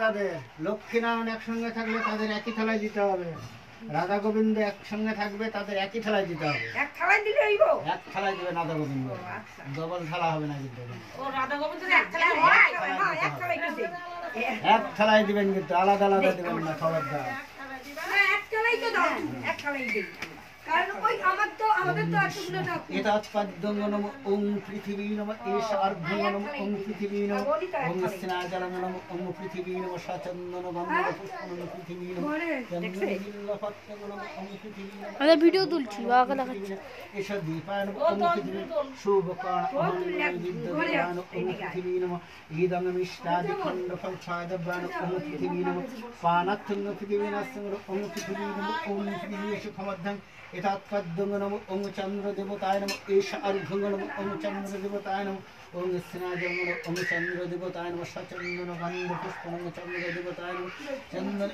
তাদের, লক্ষ্মীনারায়ণ একসঙ্গে থাকলে তাদের একই থালায় দিতে হবে, রাধা গোবিন্দ একসঙ্গে থাকবে তাদের একই থালায় দিতে হবে। এক থালায় দিলে হইব? এক থালায় দেবে রাধা গোবিন্দ, ডবল থালা হবে না কিন্তু। ও রাধা গোবিন্দ এক থালায় হয়? হ্যাঁ, এক থালায় দিতে। এক থালায় দিবেন কিন্তু, আলাদা আলাদা দিবেন না, খবরদার। না, এক থালায় তো দাও, এক থালায় দিই। কারণ ওই আমাদের তো এতগুলো না। এটা পাদ্যঙ্গ নম ওং পৃথিবী নম এষ আর্ধঙ্গ নম ওং পৃথিবী নম ওং স্নাজলং নম ওং পৃথিবী নম সচন্দন গন্ধ পুষ্পং নম পৃথিবী নম চন্দ্রবিল্লপত্রং নম ওং পৃথিবী নম। আমরা ভিডিও তুলছি, বাবাকে দেখাচ্ছি। এষ দীপায়ন ওং পৃথিবী শুভকর্ণ অহংবিদ্যদান ওং পৃথিবী নম ঈদং মিষ্টাদি খণ্ড ফল ছাদবান ওং পৃথিবী নম পানাথং পৃথিবী নাসং ওং পৃথিবী নম ওং পৃথিবী সুখমধ্যং এতাৎপদ্যং নম ওং চন্দ্র দেবতায় নম এষ আর্ঘং নম ওং চন্দ্র দেবতায় নম ওং স্নাজং নম ওং চন্দ্র দেবতায় নম সচন্দন গন্ধ পুষ্পং চন্দ্র দেবতায় নম চন্দন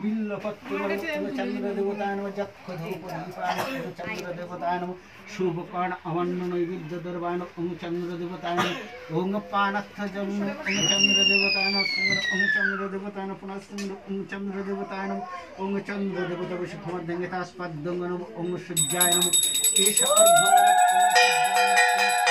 বিল্লপত্র নম ওং চন্দ্র দেবতায় নম যক্ষ ধূপ দীপায় নম ওং চন্দ্র দেবতায় নম শুভকর্ণ অমান্য নৈবেদ্য দর্বায় নম ওং চন্দ্র দেবতায় নম ওং পানাথজং নম ওং চন্দ্র দেবতায় নম ওং চন্দ্র দেবতায় নম পুনঃ ওং চন্দ্র দেবতায় নম ওং চন্দ্র দেবতা সুখমধ্যং এতাস্পদ্যং নম ওং সূর্যায় নম এষ অর্ঘং নম ওং সূর্যায় নম